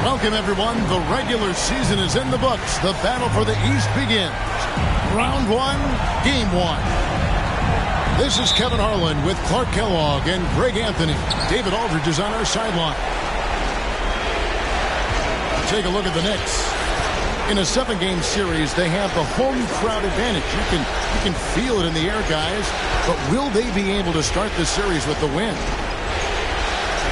Welcome, everyone. The regular season is in the books. The battle for the East begins. Round 1, Game 1. This is Kevin Harlan with Clark Kellogg and Greg Anthony. David Aldridge is on our sideline. Take a look at the Knicks. In a 7-game series, they have the home crowd advantage. You can feel it in the air, guys. But will they be able to start the series with the win?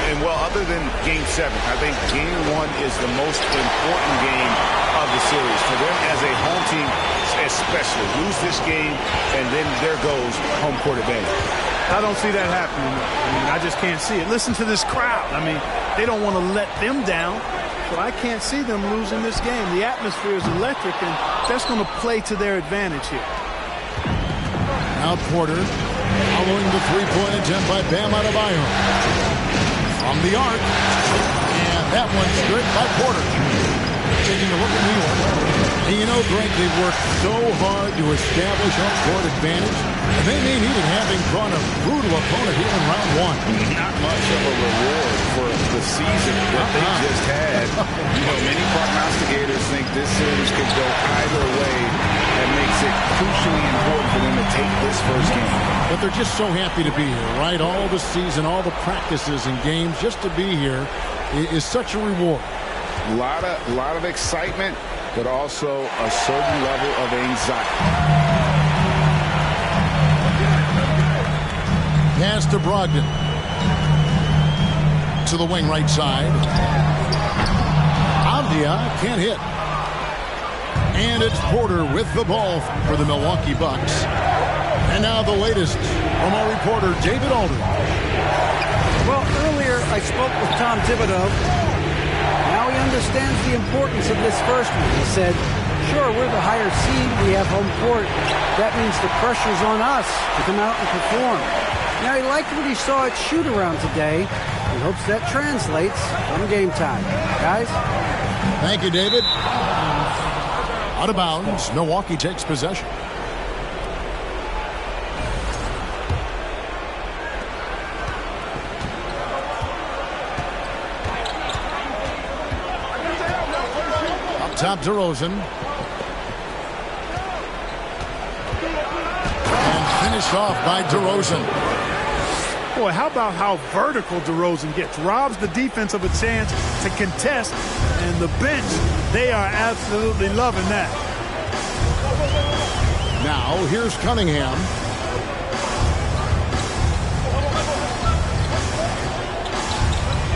And, well, other than Game 7, I think Game 1 is the most important game of the series. For them as a home team, especially, lose this game, and then there goes home court advantage. I don't see that happening. I mean, I just can't see it. Listen to this crowd. I mean, they don't want to let them down, so I can't see them losing this game. The atmosphere is electric, and that's going to play to their advantage here. Now Porter following the three-point attempt by Bam Adebayo. From the arc, and that one's good by Porter. Taking a look at New York. And you know, Greg, they've worked so hard to establish home court advantage, and they may need it, having drawn a brutal opponent here in round 1. Not much of a reward for the season that they just had. You know, many prognosticators think this series could go either way. That makes it crucially important for them to take this first game. But they're just so happy to be here, right? All the season, all the practices and games, just to be here is such a reward. A lot of excitement, but also a certain level of anxiety. Pass to Brogdon. To the wing right side. Avdia can't hit. And it's Porter with the ball for the Milwaukee Bucks. And now the latest from our reporter, David Aldridge. Well, earlier I spoke with Tom Thibodeau. Now he understands the importance of this first one. He said, sure, we're the higher seed. We have home court. That means the pressure's on us to come out and perform. Now, he liked what he saw at shoot-around today. He hopes that translates on game time. Guys? Thank you, David. Out of bounds, Milwaukee takes possession. Up top, DeRozan. And finished off by DeRozan. Boy, how about how vertical DeRozan gets? Robs the defense of a chance to contest, and the bench, they are absolutely loving that. Now, here's Cunningham.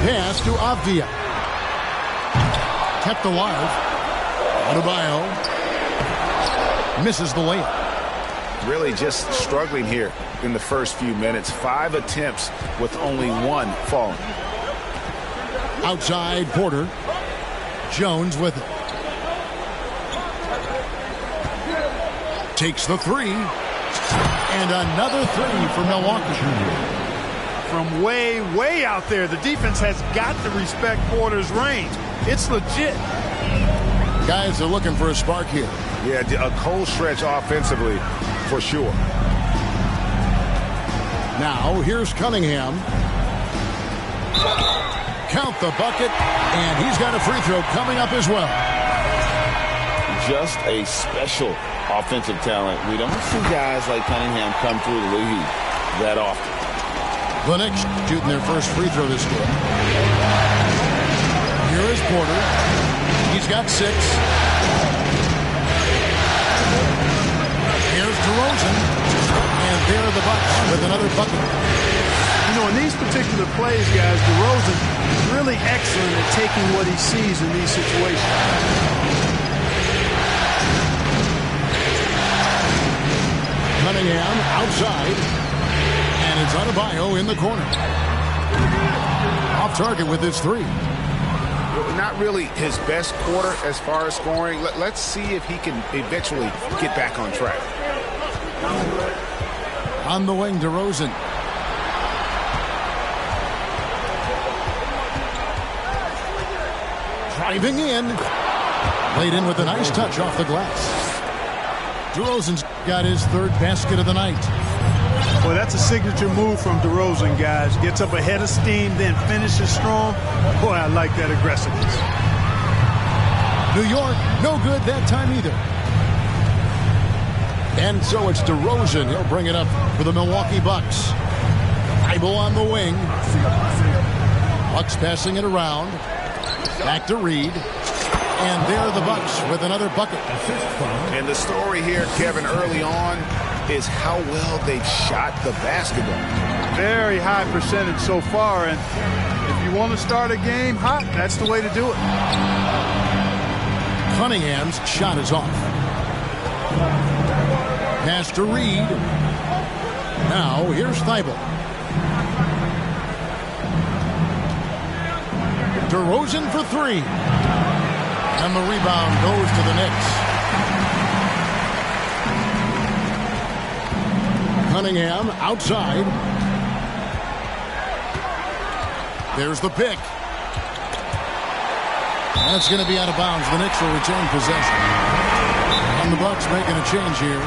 Pass to Avdia. Kept alive. Adebayo misses the layup. Really just struggling here in the first few minutes. 5 attempts with only 1 falling. Outside, Porter. Jones with it. Takes the 3. And another 3 for Milwaukee. From way, way out there, the defense has got to respect Porter's range. It's legit. Guys are looking for a spark here. Yeah, a cold stretch offensively, for sure. Now, here's Cunningham. Count the bucket, and he's got a free throw coming up as well. Just a special offensive talent. We don't see guys like Cunningham come through the league that often. The Knicks shooting their first free throw this game. Here is Porter. He's got 6. Here's DeRozan. And there are the Bucks with another bucket. You know, in these particular plays, guys, DeRozan is really excellent at taking what he sees in these situations. Cunningham outside. And it's Adebayo in the corner. Off target with his 3. Not really his best quarter as far as scoring. Let's see if he can eventually get back on track. On the wing, DeRozan. Driving in. Laid in with a nice touch off the glass. DeRozan's got his 3rd basket of the night. Well, that's a signature move from DeRozan, guys. Gets up ahead of steam, then finishes strong. Boy, I like that aggressiveness. New York, no good that time either. And so it's DeRozan. He'll bring it up for the Milwaukee Bucks. Thibault on the wing. Bucks passing it around. Back to Reed. And there the Bucks with another bucket. And the story here, Kevin, early on is how well they've shot the basketball. Very high percentage so far, and if you want to start a game hot, that's the way to do it. Cunningham's shot is off. Pass to Reed. Now here's Thibault. DeRozan for three. And the rebound goes to the Knicks. Cunningham outside. There's the pick. That's going to be out of bounds. The Knicks will retain possession. And the Bucks making a change here.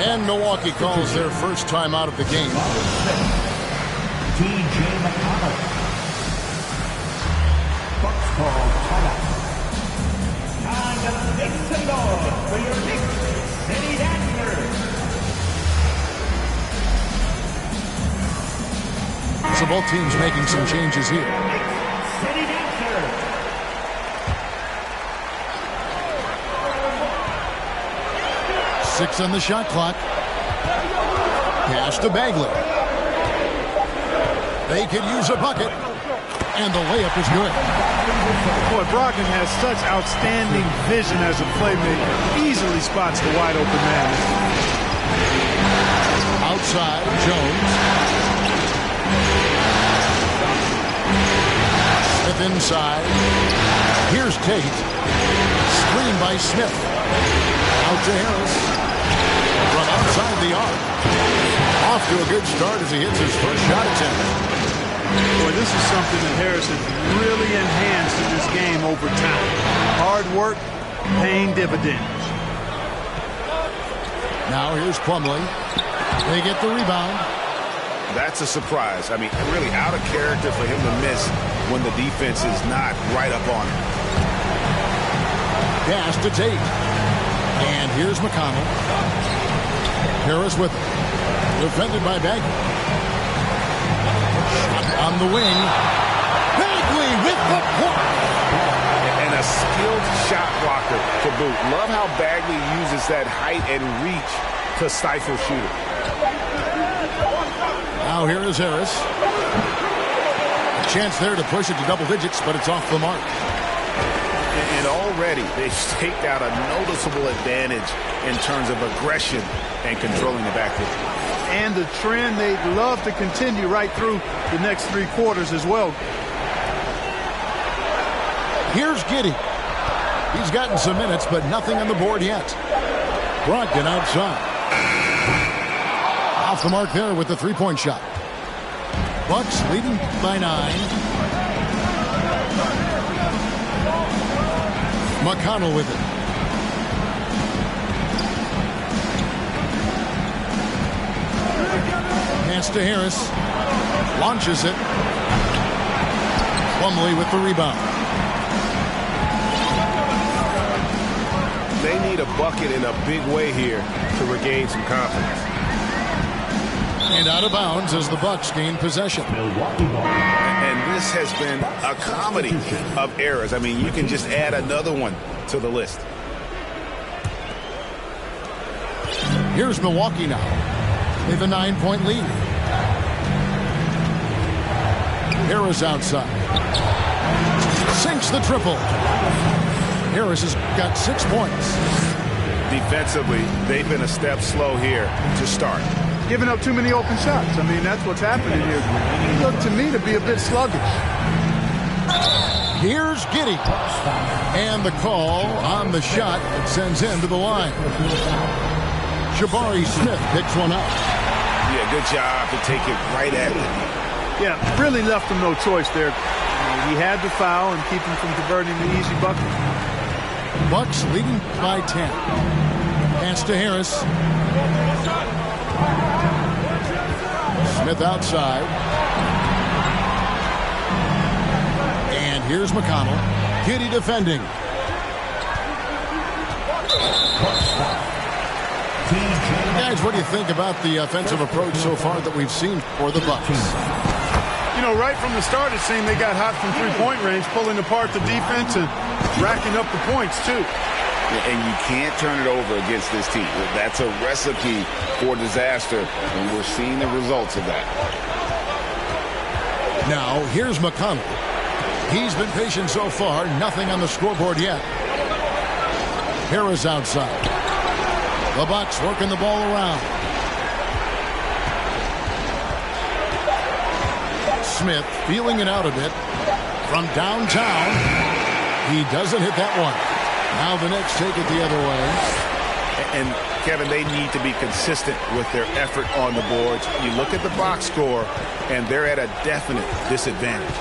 And Milwaukee calls their first time out of the game. Bucks call timeout. Time to make some noise for your Knicks City Dancers. So both teams making some changes here. City Dancers. 6 on the shot clock. Pass to Bagley. They could use a bucket. And the layup is good. Boy, Brogdon has such outstanding vision as a playmaker. Easily spots the wide open man. Outside, Jones. Smith inside. Here's Tate. Screen by Smith. Out to Harris. From outside the arc. Off to a good start as he hits his first shot attempt. Boy, this is something that Harris has really enhanced in this game over time. Hard work, paying dividends. Now here's Plumlee. They get the rebound. That's a surprise. I mean, really out of character for him to miss when the defense is not right up on him. Pass to Tate. And here's McConnell. Harris with it. Defended by Bagley. On the wing. Bagley with the block. And a skilled shot blocker to boot. Love how Bagley uses that height and reach to stifle shooter. Now here is Harris. A chance there to push it to double digits, but it's off the mark. And already they've staked out a noticeable advantage in terms of aggression and controlling the backcourt. And the trend they'd love to continue right through the next 3 quarters as well. Here's Giddey. He's gotten some minutes, but nothing on the board yet. Brogdon outside. Off the mark there with the three-point shot. Bucks leading by 9. McConnell with it. Pass to Harris. Launches it. Plumlee with the rebound. They need a bucket in a big way here to regain some confidence. And out of bounds as the Bucks gain possession. And this has been a comedy of errors. I mean, you can just add another one to the list. Here's Milwaukee now. They have a 9-point lead. Harris outside. Sinks the triple. Harris has got 6 points. Defensively, they've been a step slow here to start. Giving up too many open shots. I mean, that's what's happening here. He looked to me to be a bit sluggish. Here's Giddey. And the call on the shot that sends him to the line. Jabari Smith picks one up. Yeah, good job to take it right at him. Yeah, really left him no choice there. He had to foul and keep him from converting the easy bucket. Bucks leading by 10. Pass to Harris. Smith outside. And here's McConnell. Giddey defending. Guys, what do you think about the offensive approach so far that we've seen for the Bucks? You know, right from the start, it seemed they got hot from three-point range, pulling apart the defense and racking up the points, too. And you can't turn it over against this team. That's a recipe for disaster, and we're seeing the results of that. Now, here's McConnell. He's been patient so far. Nothing on the scoreboard yet. Harris outside. The Bucks working the ball around. Smith feeling it out a bit from downtown. He doesn't hit that one. Now the Knicks take it the other way. And, Kevin, they need to be consistent with their effort on the boards. You look at the box score, and they're at a definite disadvantage.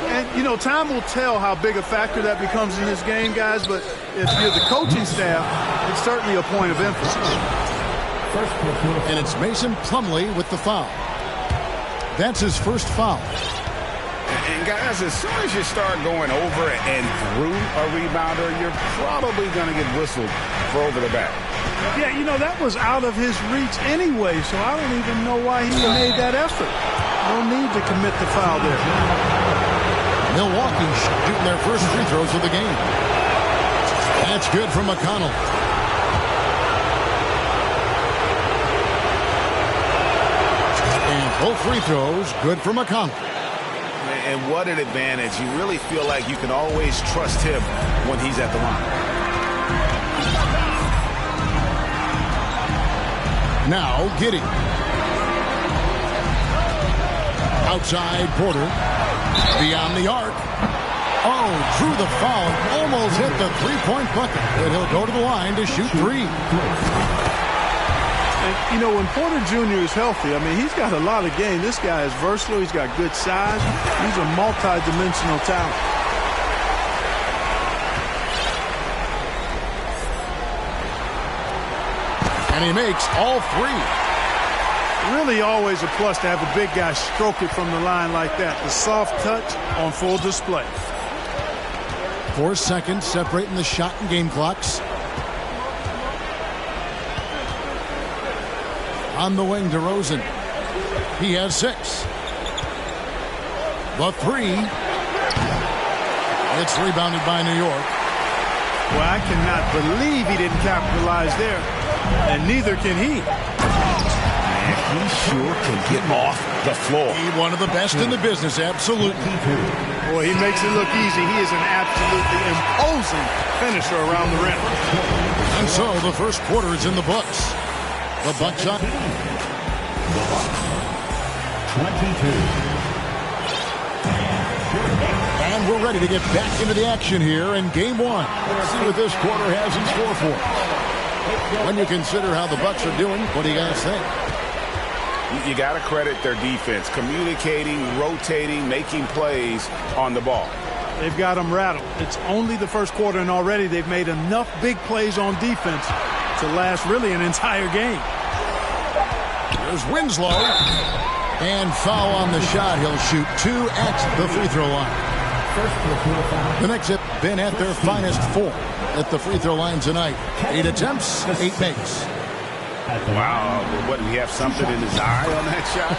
And, you know, time will tell how big a factor that becomes in this game, guys, but if you're the coaching staff, it's certainly a point of emphasis. And it's Mason Plumlee with the foul. That's his first foul. And, guys, as soon as you start going over and through a rebounder, you're probably going to get whistled for over the back. Yeah, you know, that was out of his reach anyway, so I don't even know why he made that effort. No need to commit the foul there. Milwaukee shooting their first free throws of the game. That's good from McConnell. And both free throws good for McConnell. And what an advantage. You really feel like you can always trust him when he's at the line. Now Giddey. Outside Porter. Beyond the arc. Oh, drew the foul. Almost hit the three-point bucket. But he'll go to the line to shoot three. And, you know, when Porter Jr. is healthy, I mean, he's got a lot of game. This guy is versatile. He's got good size. He's a multi-dimensional talent. And he makes all three. Really always a plus to have a big guy stroke it from the line like that. The soft touch on full display. 4 seconds separating the shot and game clocks. On the wing, DeRozan. He has 6. The three. It's rebounded by New York. Well, I cannot believe he didn't capitalize there. And neither can he. He sure can get off the floor. He's one of the best in the business, absolutely. Boy, he makes it look easy. He is an absolutely imposing finisher around the rim. And so the first quarter is in the books. The Bucks up. 22. And we're ready to get back into the action here in game one. Let's see what this quarter has in store for us. When you consider how the Bucks are doing, what do you guys think? You got to credit their defense, communicating, rotating, making plays on the ball. They've got them rattled. It's only the first quarter, and already they've made enough big plays on defense to last really an entire game. There's Winslow. And foul on the shot. He'll shoot 2 at the free throw line. The Knicks have been at their finest 4 at the free throw line tonight. 8 attempts, 8 makes. Wow, what, did he have something in his eye on that shot?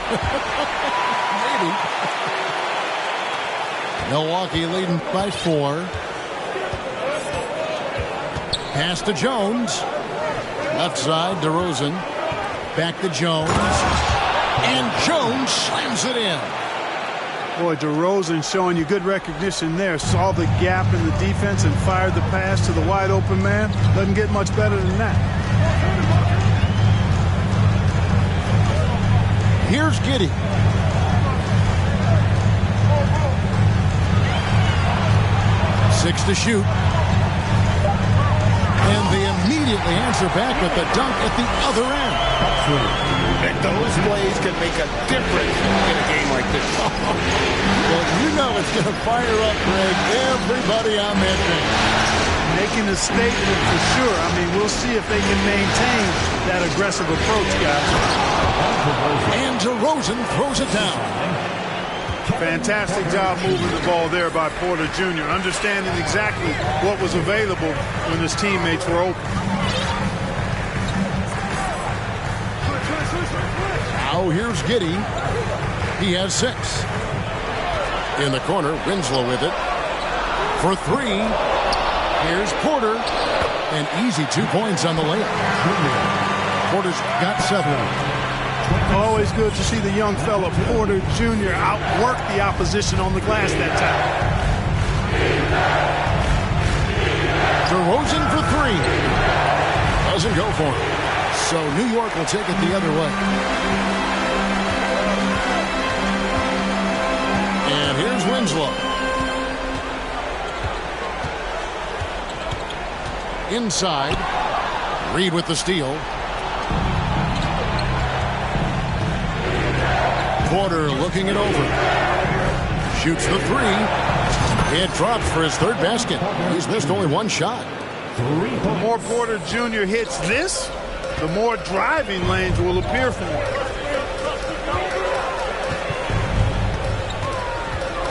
Maybe. Milwaukee leading by 4. Pass to Jones. Left side, DeRozan. Back to Jones. And Jones slams it in. Boy, DeRozan showing you good recognition there. Saw the gap in the defense and fired the pass to the wide open man. Doesn't get much better than that. Here's Giddey. Six to shoot. And they immediately answer back with the dunk at the other end. And those plays can make a difference in a game like this. Well, you know it's going to fire up, Greg, everybody on that team. Making a statement for sure. I mean, we'll see if they can maintain that aggressive approach, guys. And DeRozan throws it down. Fantastic job moving the ball there by Porter Jr., understanding exactly what was available when his teammates were open. Now here's Giddey. He has 6. In the corner, Winslow with it. For 3. Here's Porter. An easy 2 points on the layup. Porter's got 7. Always good to see the young fella Porter Jr. outwork the opposition on the glass that time. DeRozan for 3. Doesn't go for him. So New York will take it the other way. And here's Winslow. Inside. Reed with the steal. Porter looking it over. Shoots the 3. It drops for his 3rd basket. He's missed only 1 shot. The more Porter Jr. hits this, the more driving lanes will appear for him.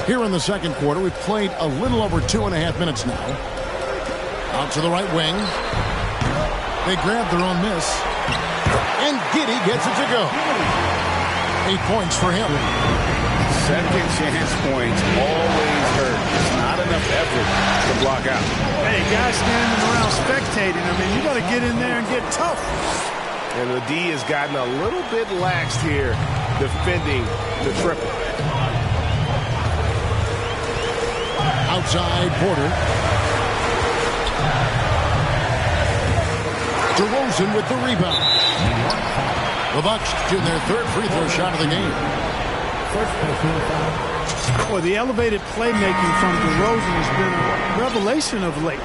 Here in the second quarter, we've played a little over 2.5 minutes now. Out to the right wing. They grab their own miss. And Giddey gets it to go. 8 points for him. Second chance points always hurt. It's not enough effort to block out. Hey, guys standing around spectating. I mean, you got to get in there and get tough. And the D has gotten a little bit laxed here defending the triple. Outside Porter. DeRozan with the rebound. The Bucks shooting their 3rd free throw shot of the game. Boy, the elevated playmaking from DeRozan has been a revelation of late.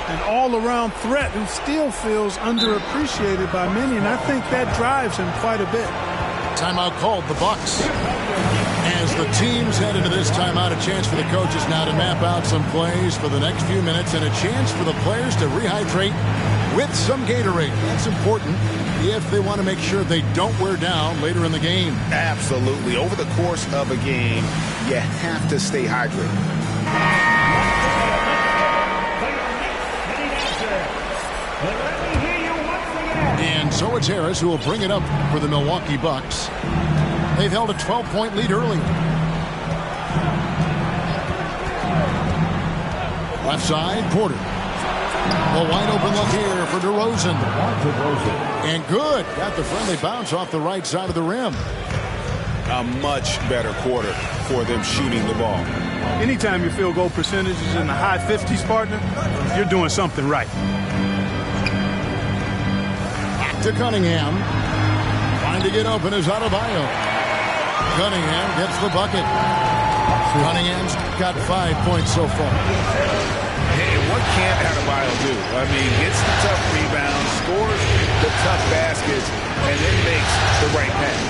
An all-around threat who still feels underappreciated by many, and I think that drives him quite a bit. Timeout called, the Bucks. As the teams head into this timeout, a chance for the coaches now to map out some plays for the next few minutes and a chance for the players to rehydrate with some Gatorade. That's important if they want to make sure they don't wear down later in the game. Absolutely. Over the course of a game, you have to stay hydrated. And so it's Harris who will bring it up for the Milwaukee Bucks. They've held a 12-point lead early. Left side, Porter. A wide open look here for DeRozan. And good. Got the friendly bounce off the right side of the rim. A much better quarter for them shooting the ball. Anytime your field goal percentage is in the high 50s, partner, you're doing something right. Back to Cunningham. Trying to get open is Adebayo. Cunningham gets the bucket. Cunningham's got 5 points so far. Hey, what can't Adebayo do? I mean, gets the tough rebounds, scores the tough baskets, and then makes the right pass.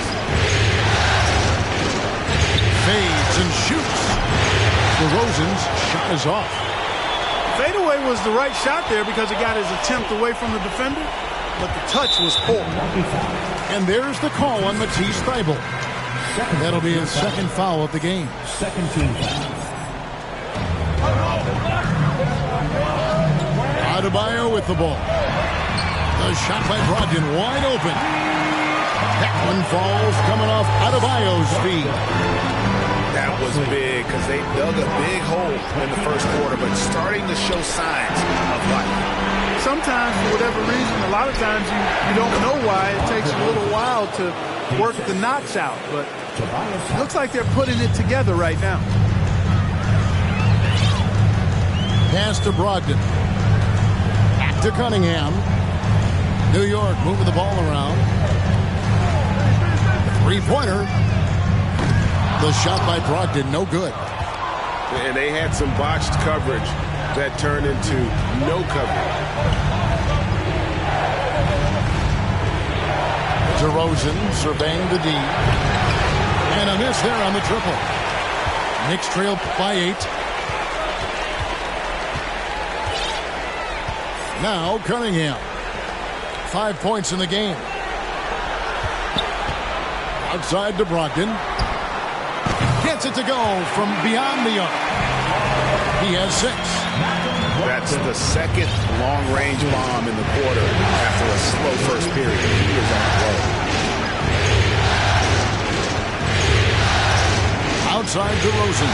Fades and shoots. DeRozan's shot is off. Fadeaway was the right shot there because it got his attempt away from the defender, but the touch was poor. And there's the call on Matisse Thybulle. That'll be his 2nd foul of the game. Second team foul. Adebayo with the ball. The shot by Brogdon wide open. That one falls coming off Adebayo's feet. That was big because they dug a big hole in the first quarter, but starting to show signs of life. Sometimes, for whatever reason, a lot of times you don't know why. It takes a little while to work the knots out, but it looks like they're putting it together right now. Pass to Brogdon. Back to Cunningham. New York moving the ball around. Three-pointer. The shot by Brogdon, no good. And they had some botched coverage that turned into no coverage. DeRozan surveying the D. And a miss there on the triple. Knicks trail by 8. Now Cunningham. 5 points in the game. Outside to Brogdon. Gets it to go from beyond the arc. He has 6. That's the second long-range bomb in the quarter after a slow first period. He is on the road. outside to Rosen.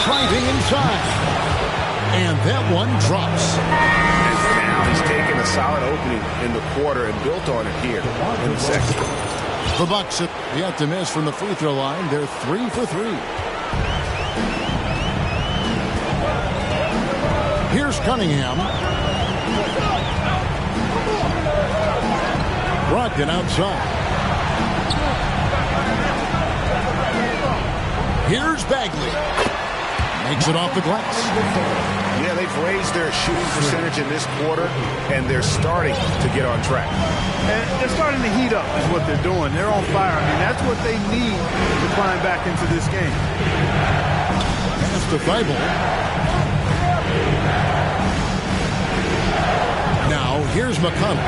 Driving inside. And that one drops. And now he's taken a solid opening in the quarter and built on it here in the second. The Bucks have yet to miss from the free throw line. They're 3 for 3. Here's Cunningham. Brogdon outside. Here's Bagley. Makes it off the glass. Yeah, they've raised their shooting percentage in this quarter, and they're starting to get on track. And they're starting to heat up is what they're doing. They're on fire. I mean, that's what they need to climb back into this game. Pass to Thibault. Now, here's McConnell.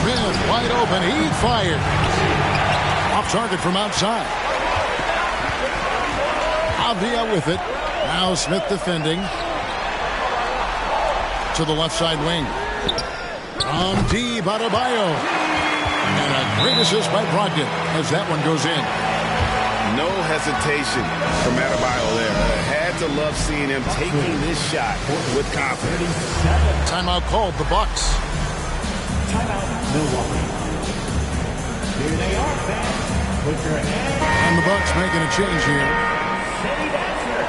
Smith wide open. He fires. Off target from outside. Avdia with it. Now Smith defending. To the left side wing. From deep, Adebayo. And a great assist by Brogdon as that one goes in. No hesitation from Adebayo there. Had to love seeing him taking this shot with confidence. Timeout called, the Bucks. Timeout, Milwaukee. Here they are, fans. Put your hands. And the Bucks making a change here. City dancer.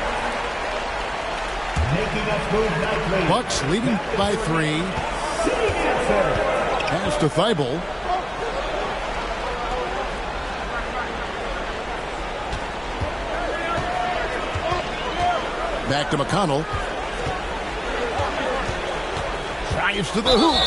Making us move nicely. Bucks leading by 3. City dancer. Pass to Thibault. Back to McConnell. Drives to the hoop.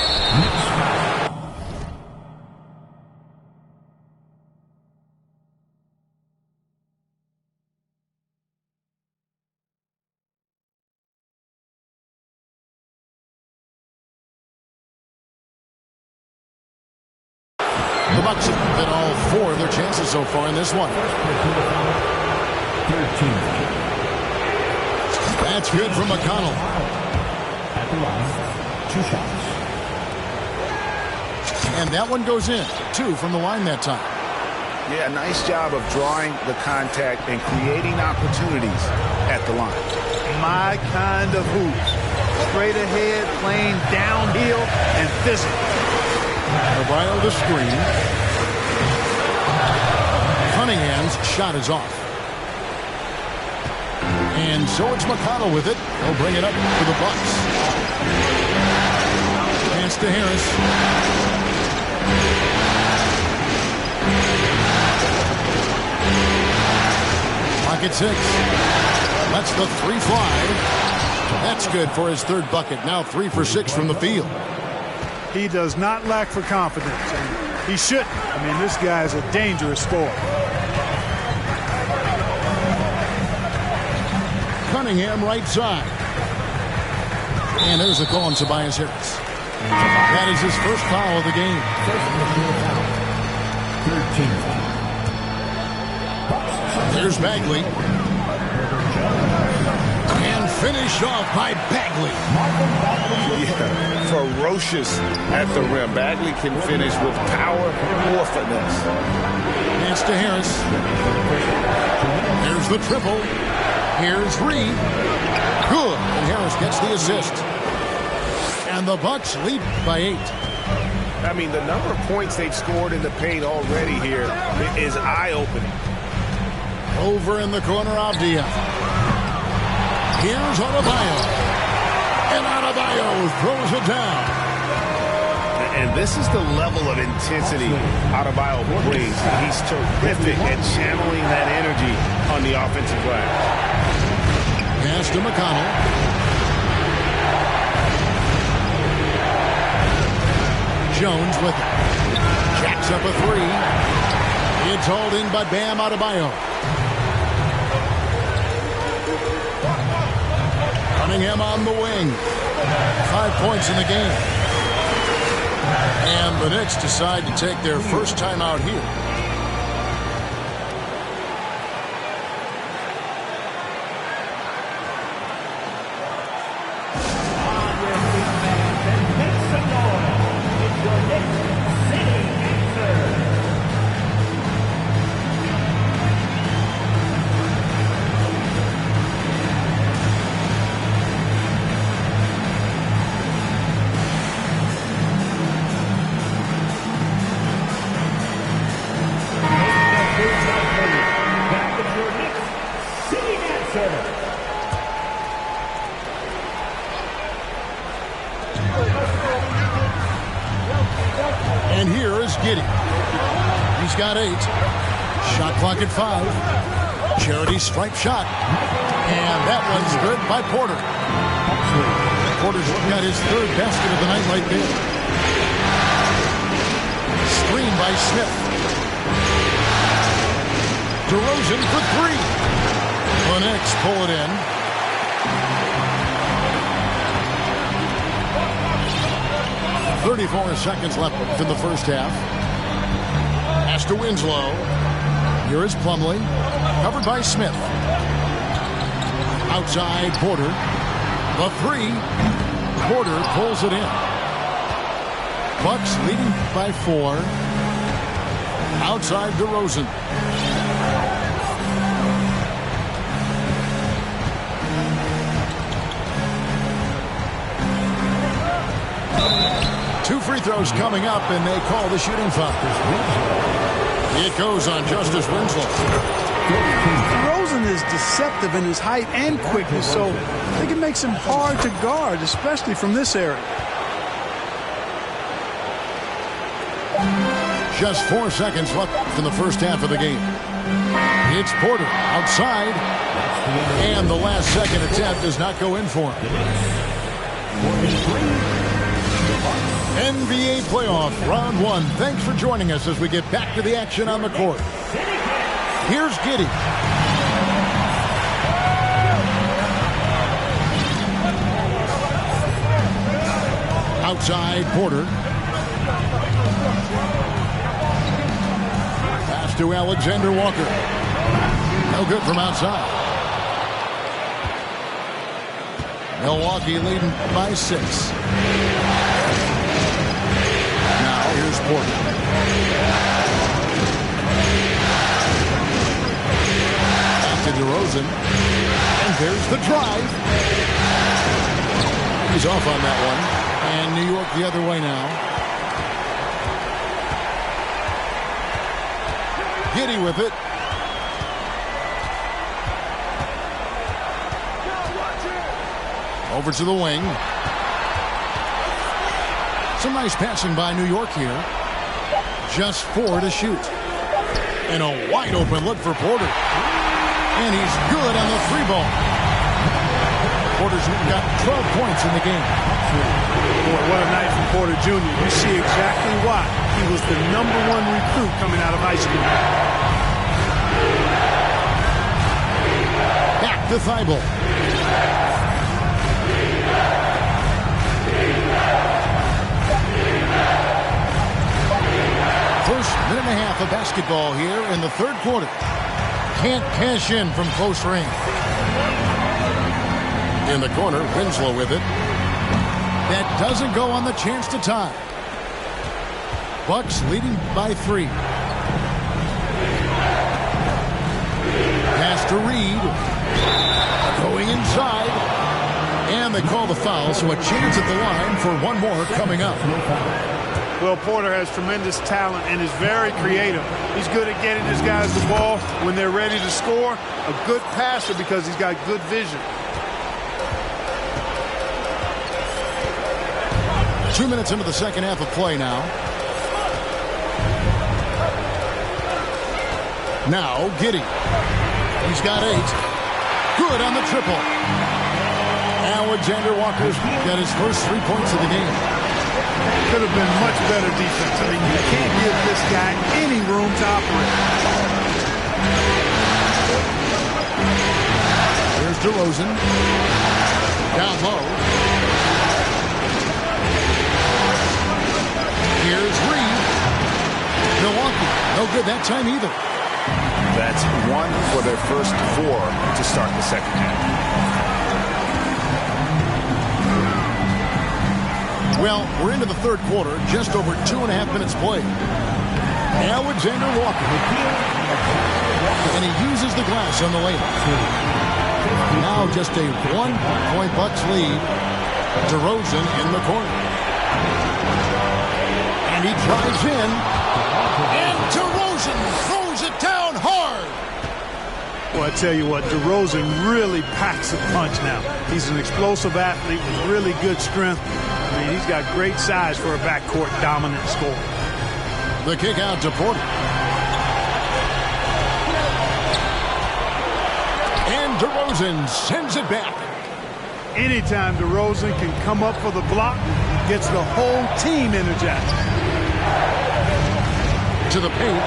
The Bucks have been all 4 of their chances so far in this one. 13. That's good from McConnell. At the line, 2 shots. And that one goes in. 2 from the line that time. Yeah, nice job of drawing the contact and creating opportunities at the line. My kind of hoops. Straight ahead, playing downhill, and physical. Adebayo the screen. Cunningham's shot is off. And so it's McConnell with it. He'll bring it up for the Bucks. Pass to Harris. Pocket 6. Lets the 3 fly. That's good for his 3rd bucket. Now 3 for 6 from the field. He does not lack for confidence. And he shouldn't. I mean, this guy is a dangerous scorer. Cunningham right side. And there's a call on Tobias Harris. That is his first foul of the game. 13. There's Bagley. And finished off by Bagley. Yeah, ferocious at the rim. Bagley can finish with power or finesse. Pass to Harris. There's the triple. Here's Reed. Good. And Harris gets the assist. And the Bucks lead by 8. I mean, the number of points they've scored in the paint already here is eye-opening. Over in the corner, Avdia. Here's Adebayo. And Adebayo throws it down. And this is the level of intensity Adebayo brings. He's terrific at channeling that energy on the offensive glass. Pass to McConnell. Jones with it. Jacks up a 3. It's hauled in by Bam Adebayo. Cunningham on the wing. 5 points in the game. And the Knicks decide to take their first timeout here. And here is Giddey. He's got 8. Shot clock at 5. Charity stripe shot. And that one's good by Porter. Porter's got his 3rd basket of the night right there. Screen by Smith. DeRozan for 3. The Knicks pull it in. .34 seconds left in the first half. Pass to Winslow. Here is Plumlee. Covered by Smith. Outside Porter. The 3. Porter pulls it in. Bucks leading by 4. Outside DeRozan. Two free throws coming up, and they call the shooting foul. It goes on Justice Winslow. DeRozan is deceptive in his height and quickness, so I think it makes him hard to guard, especially from this area. Just 4 seconds left in the first half of the game. It's Porter outside, and the last second attempt does not go in for him. NBA playoff round 1. Thanks for joining us as we get back to the action on the court. Here's Giddey. Outside Porter. Pass to Alexander Walker. No good from outside. Milwaukee leading by 6. Here's Porter. Back to DeRozan. And there's the drive. He's off on that one. And New York the other way now. Giddey with it. Over to the wing. Some nice passing by New York here. Just 4 to shoot. And a wide open look for Porter. And he's good on the 3 ball. Porter's got 12 points in the game. Boy, what a night for Porter Jr. You see exactly why he was the #1 recruit coming out of high school. Back to Thibault. First minute and a half of basketball here in the 3rd quarter. Can't cash in from close range. In the corner, Winslow with it. That doesn't go on the chance to tie. Bucks leading by 3. Pass to Reed. Going inside. And they call the foul, so a chance at the line for one more coming up. Well, Porter has tremendous talent and is very creative. He's good at getting his guys the ball when they're ready to score. A good passer because he's got good vision. 2 minutes into the second half of play now. Now Giddey. He's got 8. Good on the triple. Alexander Walker's got his first 3 points of the game. Could have been much better defense. I mean, you can't give this guy any room to operate. Here's DeRozan. Down low. Here's Reed. Milwaukee. No good that time either. That's 1 for their first 4 to start the second half. Well, we're into the 3rd quarter, just over 2.5 minutes played. Alexander Walker. And he uses the glass on the layup. Now just a 1-point Bucks lead. DeRozan in the corner. And he drives in. And DeRozan throws it down hard. Well, I tell you what, DeRozan really packs a punch now. He's an explosive athlete with really good strength. I mean, he's got great size for a backcourt dominant scorer. The kick out to Porter. And DeRozan sends it back. Anytime DeRozan can come up for the block, gets the whole team energized. To the paint.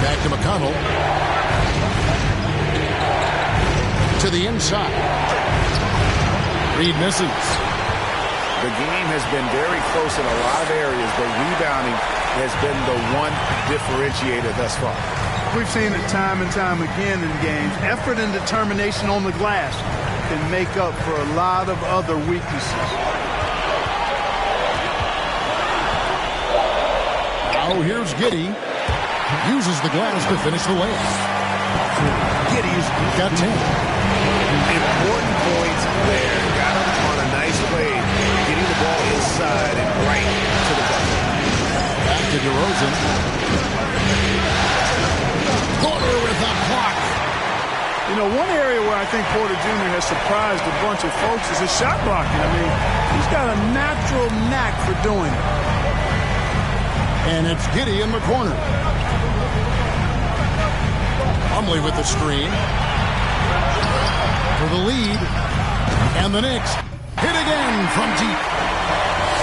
Back to McConnell. To the inside. Reed misses. The game has been very close in a lot of areas, but rebounding has been the one differentiator thus far. We've seen it time and time again in games. Effort and determination on the glass can make up for a lot of other weaknesses. Now here's Giddey. Uses the glass to finish the layup. Giddey's got 10. Important points there. Got him on a nice play. Getting the ball inside and right to the bucket. Back to DeRozan. Porter with a block. You know, one area where I think Porter Jr. has surprised a bunch of folks is his shot blocking. I mean, he's got a natural knack for doing it. And it's Giddey in the corner. Plumlee with the screen. For the lead. And the Knicks hit again from deep.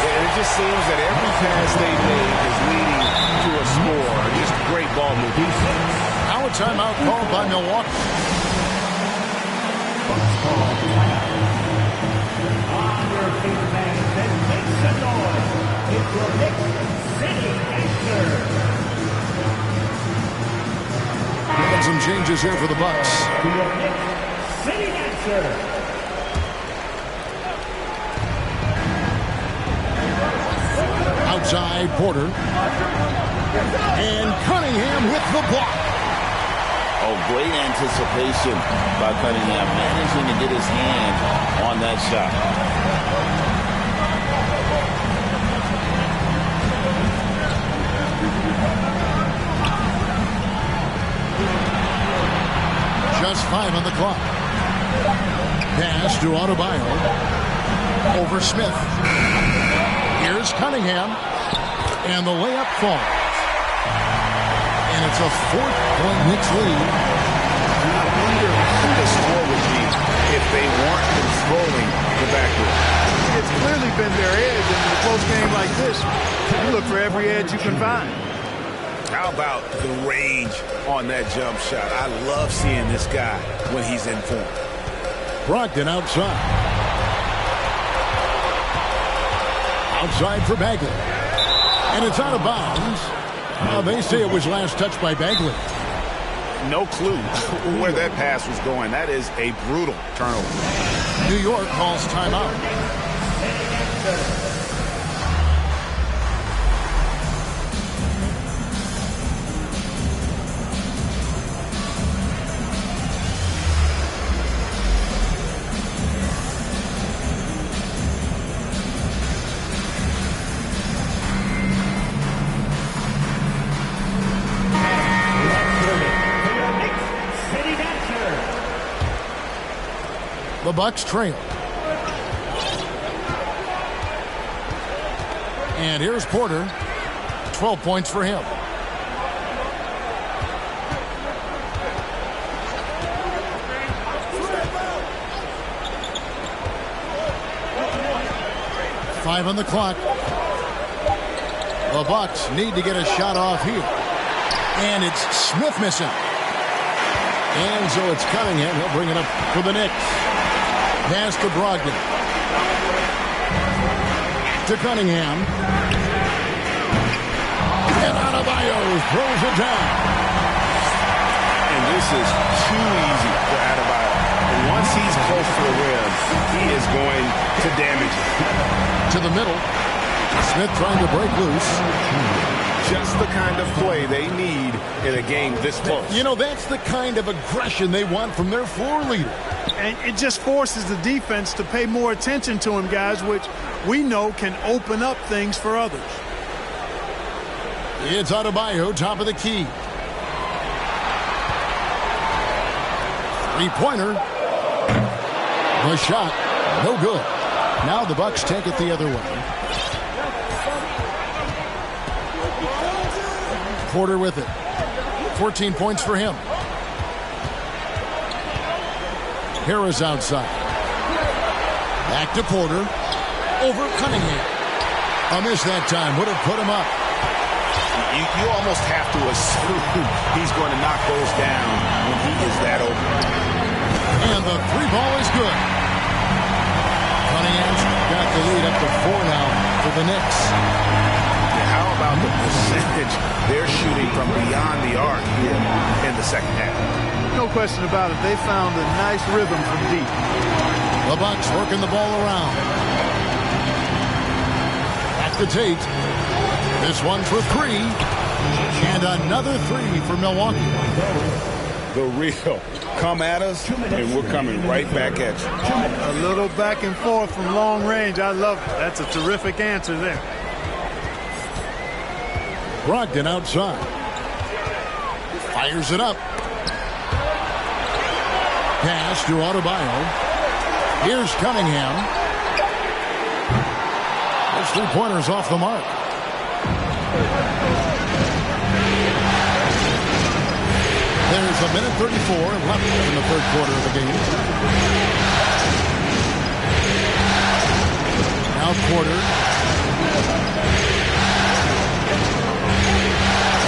And it just seems that every pass they made is leading to a score. Just great ball movement. Now a timeout called by Milwaukee. On your big man, then make some noise. It's your Knicks City Answer. And some changes here for the Bucks. Your Knicks City Answer. Outside Porter. And Cunningham with the block. Oh, great anticipation by Cunningham, managing to get his hand on that shot. Just 5 on the clock. Pass to Adebayo. Over Smith. Here's Cunningham. And the layup falls. And it's a 4-point Knicks lead. I wonder who the score would be if they weren't controlling the backcourt. It's clearly been their edge, and in a close game like this, you look for every edge you can find. How about the range on that jump shot? I love seeing this guy when he's in form. Brogdon outside. Outside for Bagley. And it's out of bounds. They say it was last touched by Bagley. No clue where that pass was going. That is a brutal turnover. New York calls timeout. The Bucks trail. And here's Porter. 12 points for him. Five on the clock. The Bucks need to get a shot off here. And it's Smith missing. And so it's Cunningham. He'll bring it up for the Knicks. Pass to Brogdon. To Cunningham. And Adebayo throws it down. And this is too easy for Adebayo. And once he's close to the rim, he is going to damage it. To the middle. Smith trying to break loose. Just the kind of play they need in a game this close. You know, that's the kind of aggression they want from their floor leader. And it just forces the defense to pay more attention to him, guys, which we know can open up things for others. It's Adebayo, top of the key. Three-pointer. The shot, no good. Now the Bucks take it the other way. Porter with it. 14 points for him. Harris outside. Back to Porter. Over Cunningham. A miss that time. Would have put him up. You almost have to assume he's going to knock those down when he is that open. And the three ball is good. Cunningham's got the lead up to 4 now for the Knicks. How about the percentage they're shooting from beyond the arc here in the second half? No question about it. They found a nice rhythm from deep. The Bucks working the ball around. Back to Tate. This one's for 3. And another 3 for Milwaukee. The real come at us, and we're coming right back at you. A little back and forth from long range. I love it. That's a terrific answer there. Brogdon outside. Fires it up. Pass to Adebayo. Here's Cunningham. Those 3-pointers off the mark. There's a minute 34 left in the third quarter of the game. Now Porter.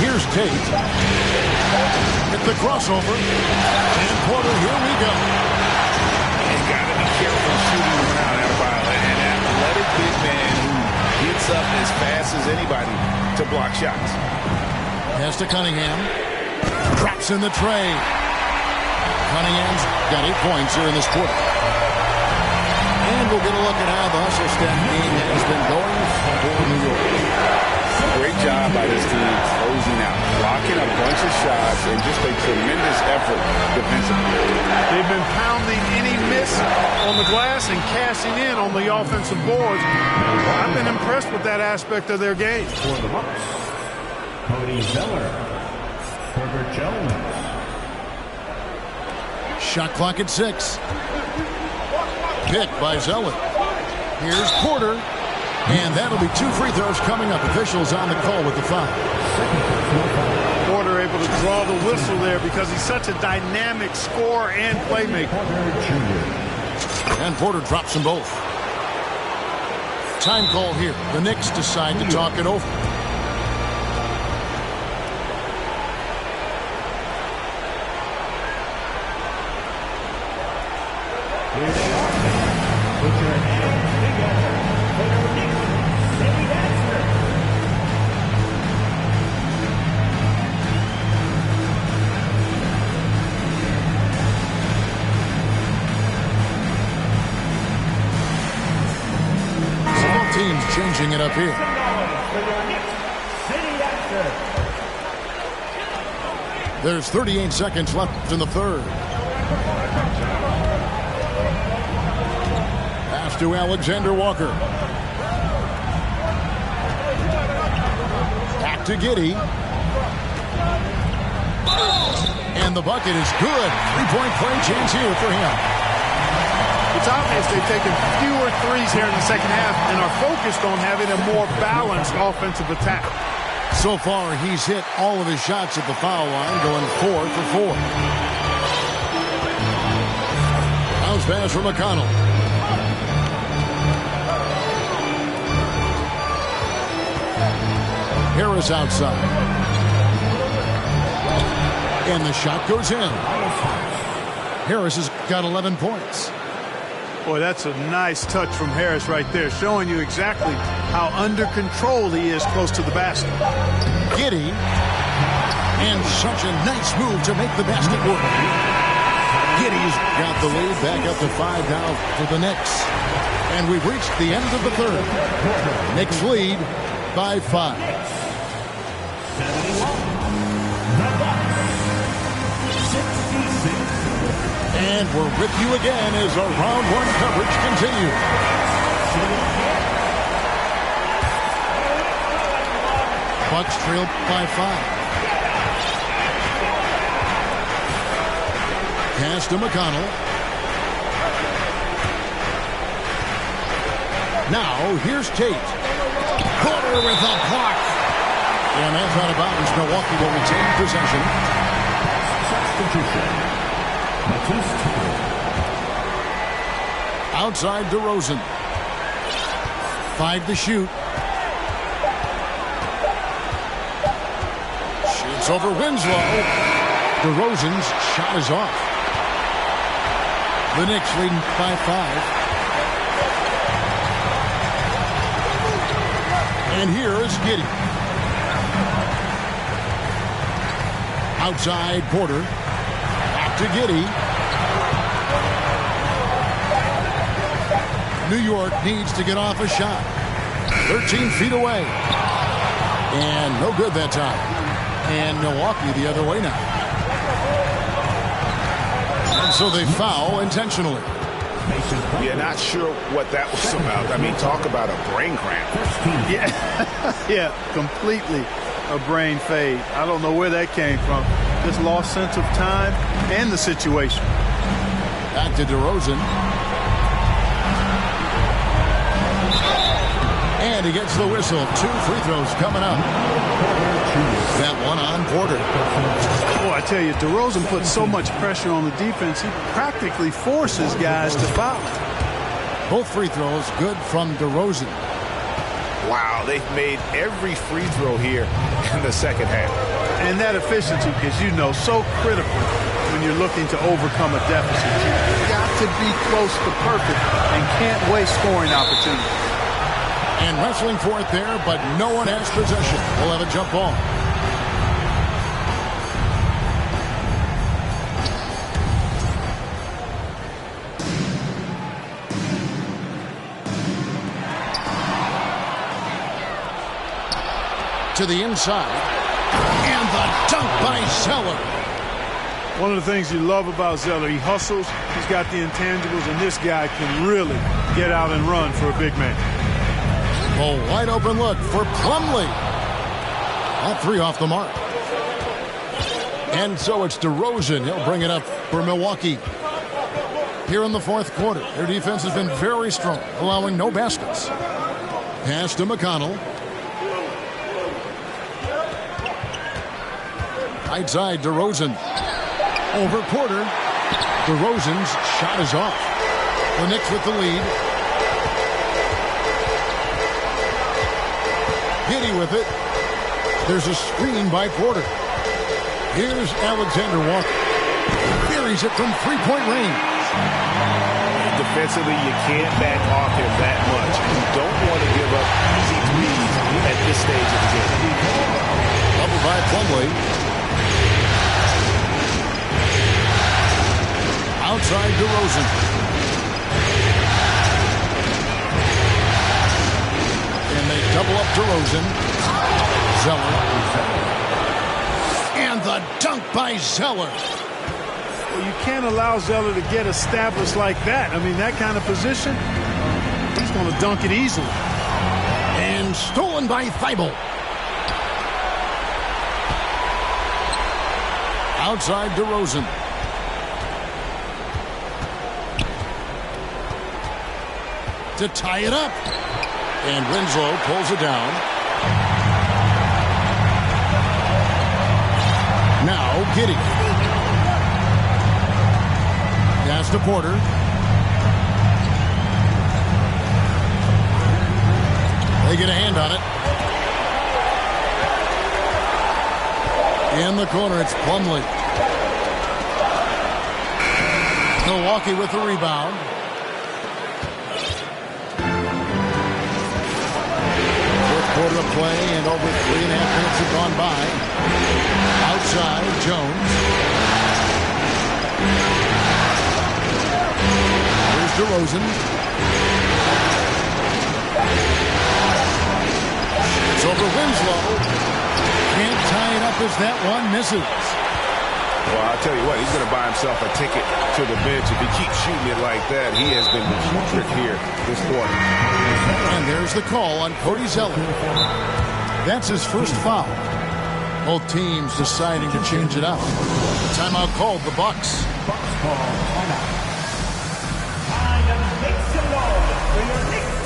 Here's Tate. Hit the crossover. And Porter, here we go. You got to be careful shooting around Adebayo. An athletic big man who gets up as fast as anybody to block shots. Pass to Cunningham. Drops in the tray. Cunningham's got 8 points here in this quarter. And we'll get a look at how the hustle step game has been going for New York. Great job by this team closing out, blocking a bunch of shots, and just a tremendous effort defensively. They've been pounding any miss on the glass and cashing in on the offensive boards. I've been impressed with that aspect of their game. For the Bucks, Cody Zeller, Herbert Jones. Shot clock at 6. Picked by Zeller. Here's Porter. And that'll be 2 free throws coming up. Officials on the call with the foul. Porter able to draw the whistle there because he's such a dynamic scorer and playmaker. And Porter drops them both. Time call here. The Knicks decide to talk it over. Here they are. Put your hands together for your Knicks City Dancer. Both teams changing it up here. For your Knicks City Dancer. There's 38 seconds left in the third. Pass to Alexander Walker. Back to Giddey. And the bucket is good. 3-point play chance here for him. It's obvious they've taken fewer threes here in the second half and are focused on having a more balanced offensive attack. So far, he's hit all of his shots at the foul line, going 4 for 4. Bounce pass for McConnell. Harris outside. And the shot goes in. Harris has got 11 points. Boy, that's a nice touch from Harris right there, showing you exactly how under control he is close to the basket. Giddey. And such a nice move to make the basket work. Giddey's got the lead back up to 5 now for the Knicks. And we've reached the end of the third. Knicks lead by 5. 71. The Bucks. 66. And we're with you again as our round one coverage continues. Bucks trail by 5. Pass to McConnell. Now, here's Tate. Porter with a block. And that's out of bounds. Milwaukee will retain possession. Substitution. Outside DeRozan. 5 to shoot. Shoots over Winslow. DeRozan's shot is off. The Knicks leading by 5. And here is Giddey. Outside Porter. Back to Giddey. New York needs to get off a shot. 13 feet away. And no good that time. And Milwaukee the other way now. And so they foul intentionally. Yeah, not sure what that was about. I mean, talk about a brain cramp. Yeah, completely a brain fade. I don't know where that came from. Just lost sense of time and the situation. Back to DeRozan. And he gets the whistle. 2 free throws coming up. That one on Porter. Oh, I tell you, DeRozan puts so much pressure on the defense, he practically forces guys to foul. Both free throws good from DeRozan. Wow, they've made every free throw here in the second half. And that efficiency, as you know, so critical when you're looking to overcome a deficit. You've got to be close to perfect and can't waste scoring opportunities. And wrestling for it there, but no one has possession. We'll have a jump ball. To the inside. And the dunk by Zeller. One of the things you love about Zeller, he hustles, he's got the intangibles, and this guy can really get out and run for a big man. A wide open look for Plumlee. All 3 off the mark. And so it's DeRozan. He'll bring it up for Milwaukee. Here in the 4th quarter, their defense has been very strong, allowing no baskets. Pass to McConnell. Right side, DeRozan. Over Porter. DeRozan's shot is off. The Knicks with the lead. Giddey with it. There's a screen by Porter. Here's Alexander Walker. Buries it from 3-point range. Defensively, you can't back off him that much. You don't want to give up easy threes at this stage of the game. Double by Plumlee. Outside DeRozan. And they double up DeRozan. Zeller. And the dunk by Zeller. Well, you can't allow Zeller to get established like that. I mean, that kind of position, he's going to dunk it easily. And stolen by Thibault. Outside DeRozan. To tie it up. And Winslow pulls it down. Now Giddey. Pass to Porter. They get a hand on it. In the corner, it's Plumlee. Milwaukee with the rebound. Quarter of play, and over 3.5 minutes have gone by. Outside, Jones. Here's DeRozan. It's over Winslow. Can't tie it up as that one misses. Well, I'll tell you what, he's going to buy himself a ticket to the bench if he keeps shooting it like that. He has been trick here this quarter. And there's the call on Cody Zeller. That's his first foul. Both teams deciding to change it out. Timeout called the Bucks. Bucks call timeout. Time to make some noise for your Knicks.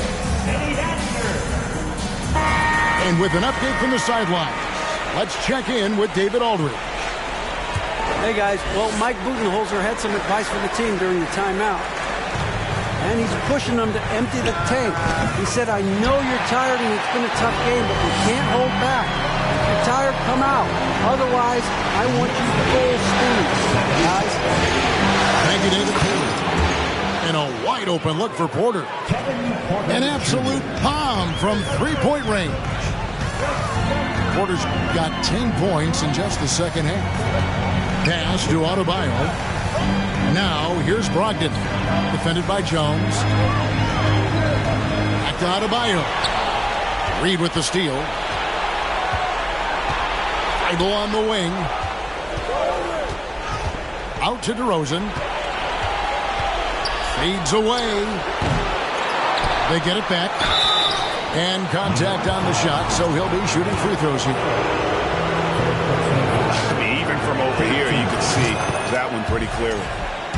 And with an update from the sideline, let's check in with David Aldridge. Hey, guys. Well, Mike Budenholzer had some advice for the team during the timeout. And he's pushing them to empty the tank. He said, I know you're tired and it's been a tough game, but we can't hold back. If you're tired, come out. Otherwise, I want you full speed, guys. Thank you, David. And a wide open look for Porter. An absolute bomb from three-point range. Porter's got 10 points in just the second half. Pass to Adebayo. Now, here's Brogdon. Defended by Jones. Back to Adebayo. Reed with the steal. Idle on the wing. Out to DeRozan. Fades away. They get it back. And contact on the shot, so he'll be shooting free throws here. I mean, even from over here, you can see that one pretty clearly.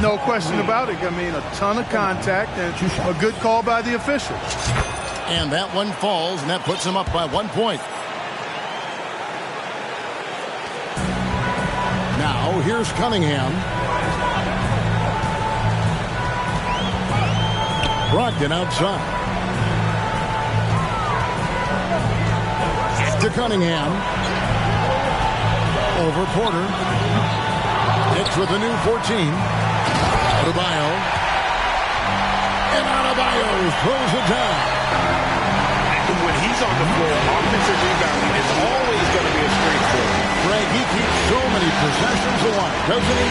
No question about it. I mean, a ton of contact and a good call by the official. And that one falls, and that puts him up by 1 point. Now, here's Cunningham. Brogdon outside. To Cunningham. Over Porter. Hits with a new 14. Adebayo. And Adebayo throws it down. And when he's on the floor, offensive rebounding is always going to be a strength for him. Greg, he keeps so many possessions alive, doesn't he?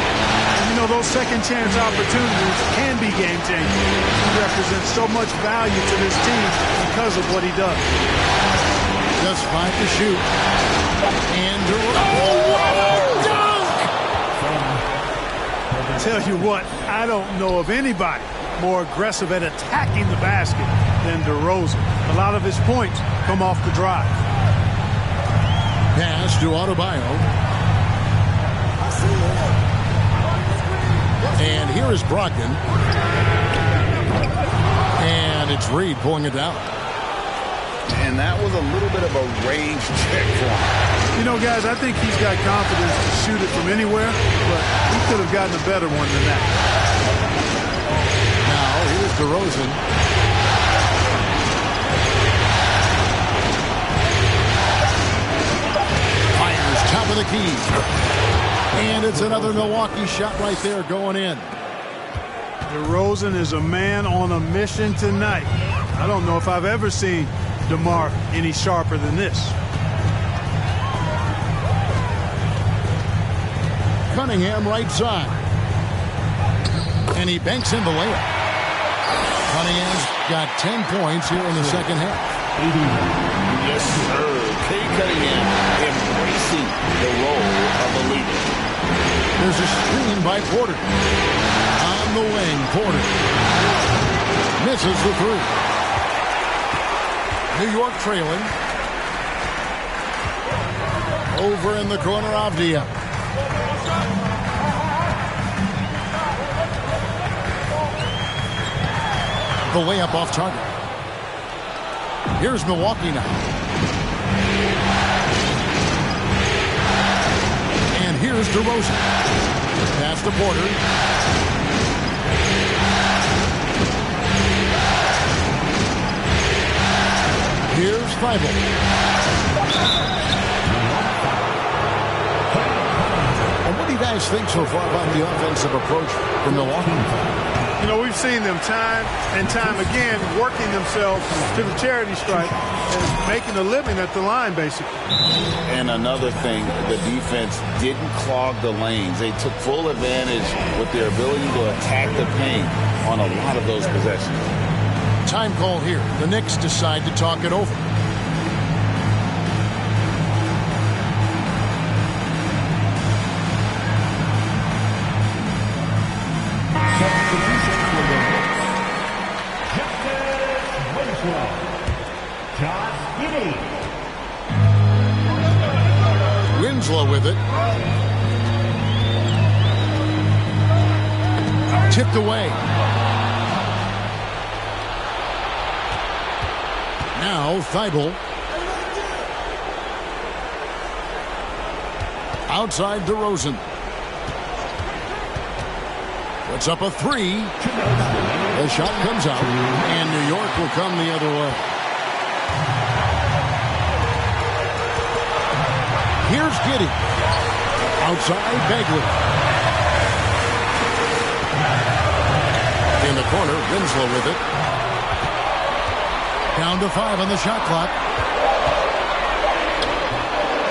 You know, those second chance opportunities can be game changing. He represents so much value to this team because of what he does. Just 5 to shoot. And oh, dunk! Tell you what, I don't know of anybody more aggressive at attacking the basket than DeRozan. A lot of his points come off the drive. Pass to Adebayo. And here is Brogdon. And it's Reed pulling it down. And that was a little bit of a range check for him. You know, guys, I think he's got confidence to shoot it from anywhere, but he could have gotten a better one than that. Now, here's DeRozan. Fires top of the key. And it's another Milwaukee shot right there going in. DeRozan is a man on a mission tonight. I don't know if I've ever seen DeMar any sharper than this. Cunningham right side. And he banks in the layup. Cunningham's got 10 points here in the second half. Yes, sir. Cade Cunningham embracing the role of a leader. There's a screen by Porter. On the wing, Porter. Misses the three. New York trailing. Over in the corner, Avdia. The layup off target. Here's Milwaukee now. And here's DeRozan. Pass to Porter. Here's Thibault. And what do you guys think so far about the offensive approach from Milwaukee? You know, we've seen them time and time again working themselves to the charity stripe and making a living at the line, basically. And another thing, the defense didn't clog the lanes. They took full advantage with their ability to attack the paint on a lot of those possessions. Time call here. The Knicks decide to talk it over. Winslow with it. Tipped away. Now Thibault. Outside DeRozan. Puts up a three. The shot comes out, and New York will come the other way. Here's Giddey. Outside Bagley. In the corner, Winslow with it. Down to 5 on the shot clock.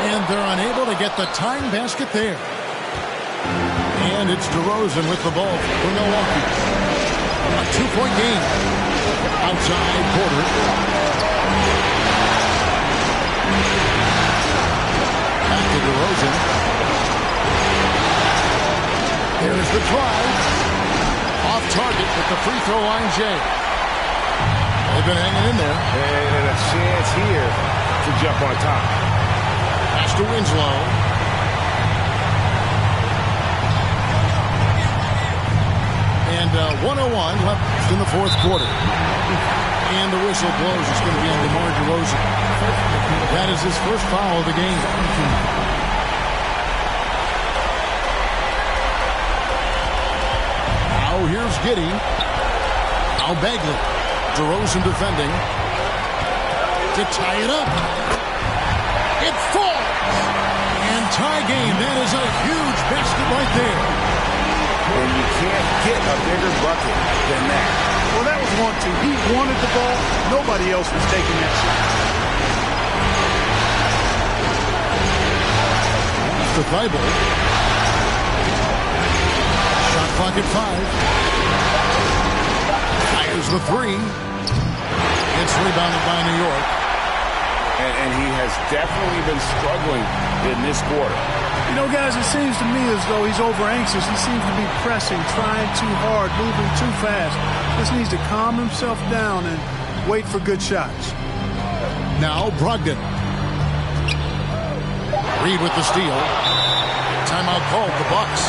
And they're unable to get the tying basket there. And it's DeRozan with the ball for Milwaukee. A 2-point game. Outside Porter. Back to DeRozan. There's the try. Off target with the free throw line, Jay. They've been hanging in there. And a chance here to jump on top. Pass to Winslow. And 1:01 left in the fourth quarter. And the whistle blows. It's going to be on DeMar DeRozan. That is his first foul of the game. Now here's Giddey. Now Bagley. DeRozan defending. To tie it up. It falls. And tie game. That is a huge basket right there. And you can't get a bigger bucket than that. Well, that was 1-2. He wanted the ball. Nobody else was taking that shot. To Thibault. Shot clock at 5. Fires the three. It's rebounded by New York. And he has definitely been struggling in this quarter. You know, guys, it seems to me as though he's over-anxious. He seems to be pressing, trying too hard, moving too fast. Just needs to calm himself down and wait for good shots. Now Brogdon. Reed with the steal. Timeout called, the Bucks.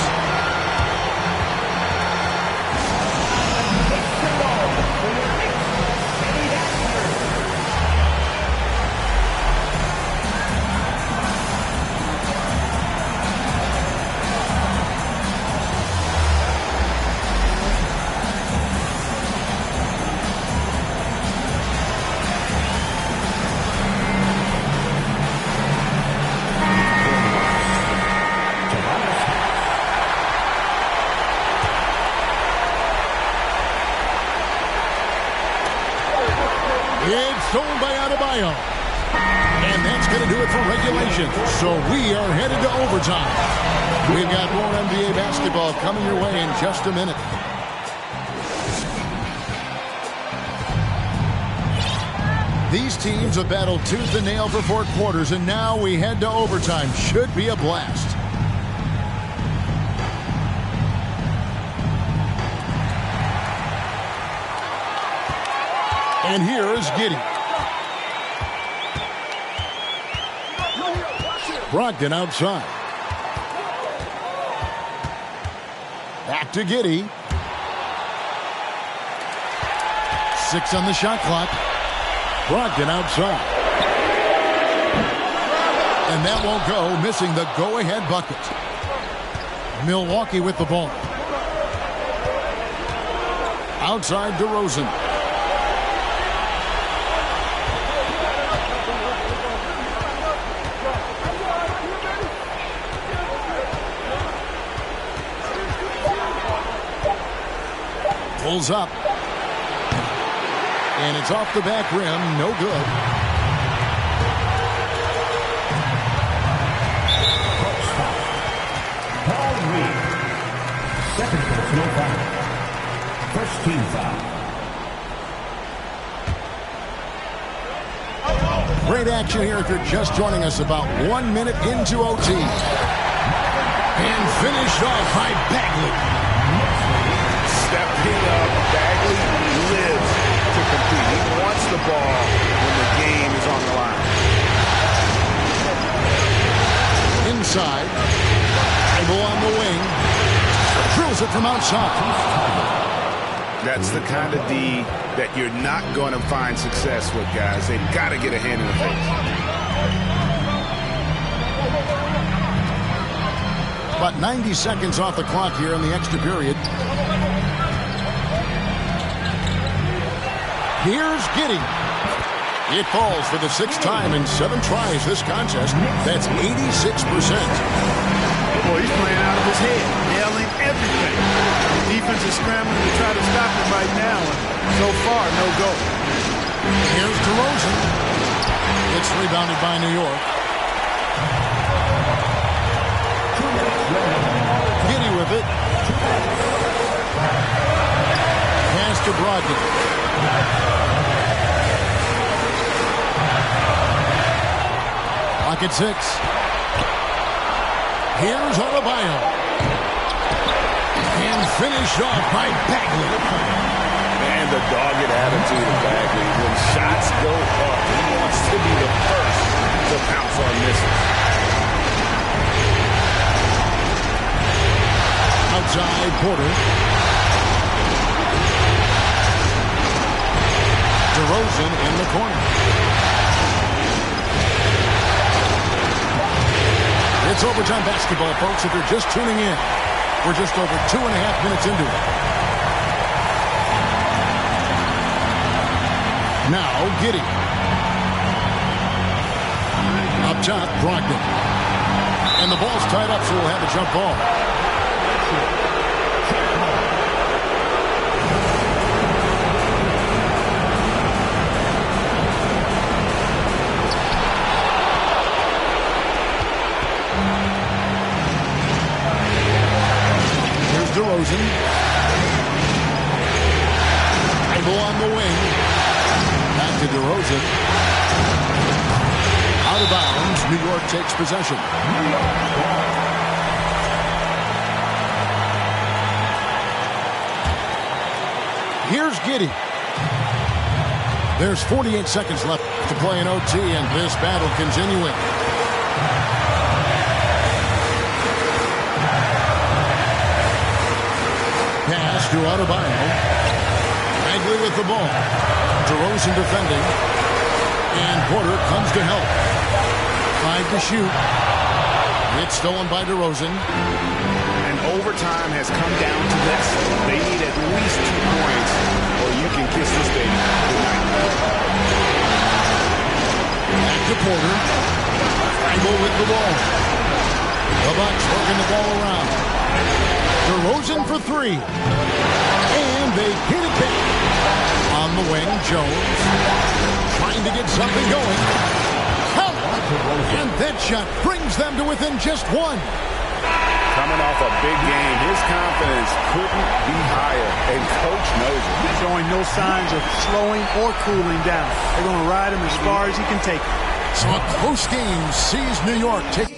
Stolen by Adebayo. And that's going to do it for regulation. So we are headed to overtime. We've got more NBA basketball coming your way in just a minute. These teams have battled tooth and nail for 4 quarters, and now we head to overtime. Should be a blast. And here is Giddey. Brogdon outside. Back to Giddey. 6 on the shot clock. Brogdon outside. And that won't go, missing the go-ahead bucket. Milwaukee with the ball. Outside DeRozan. Pulls up. And it's off the back rim. No good. Paul Reed. Second personal foul. First team foul. Great action here if you're just joining us, about 1 minute into OT. And finished off by Bagley. Stepping up, Bagley lives to compete. He wants the ball when the game is on the line. Inside. Thibault on the wing. Drills it from outside. That's the kind of D that you're not going to find success with, guys. They've got to get a hand in the face. About 90 seconds off the clock here in the extra period. Here's Giddey. It falls for the 6th time in 7 tries this contest. That's 86%. Boy, he's playing out of his head, nailing everything. The defense is scrambling to try to stop him right now, and so far, no go. Here's DeRozan. It's rebounded by New York. Giddey with it. Pass to Brogdon. Clock at 6. Here's Adebayo. And finished off by Bagley. And the dogged attitude of Bagley. When shots go up, he wants to be the first to pounce on misses. Outside Porter. DeRozan in the corner. It's overtime basketball, folks, if you're just tuning in. We're just over 2.5 minutes into it. Now, Giddey. Up top, Brogdon. And the ball's tied up, so we'll have a jump ball. DeRozan. Dribble on the wing. Back to DeRozan. Out of bounds. New York takes possession. Here's Giddey. There's 48 seconds left to play in OT, and this battle continuing. Pass to Adebayo. Bagley with the ball. DeRozan defending. And Porter comes to help. 5 to shoot. It's stolen by DeRozan. And overtime has come down to this. They need at least 2 points, or you can kiss this thing goodnight. Back to Porter. Frankel with the ball. The Bucks working the ball around. DeRozan for 3. And they hit it back. On the wing, Jones. Trying to get something going. And that shot brings them to within just 1. Coming off a big game, his confidence couldn't be higher, and Coach knows it. He's showing no signs of slowing or cooling down. They're going to ride him as far as he can take him. So a close game sees New York take.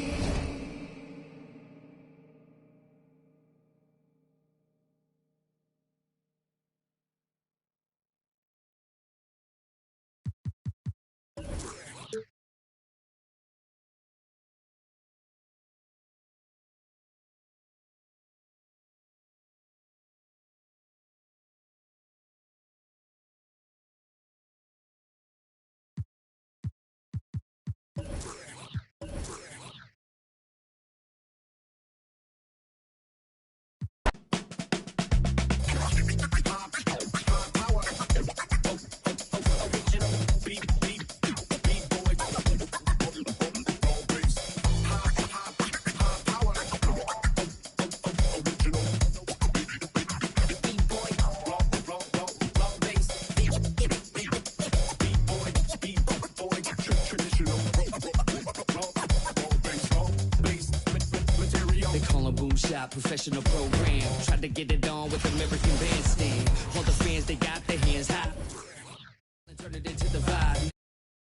Professional program. Tried to get it on with American Bandstand. Hold the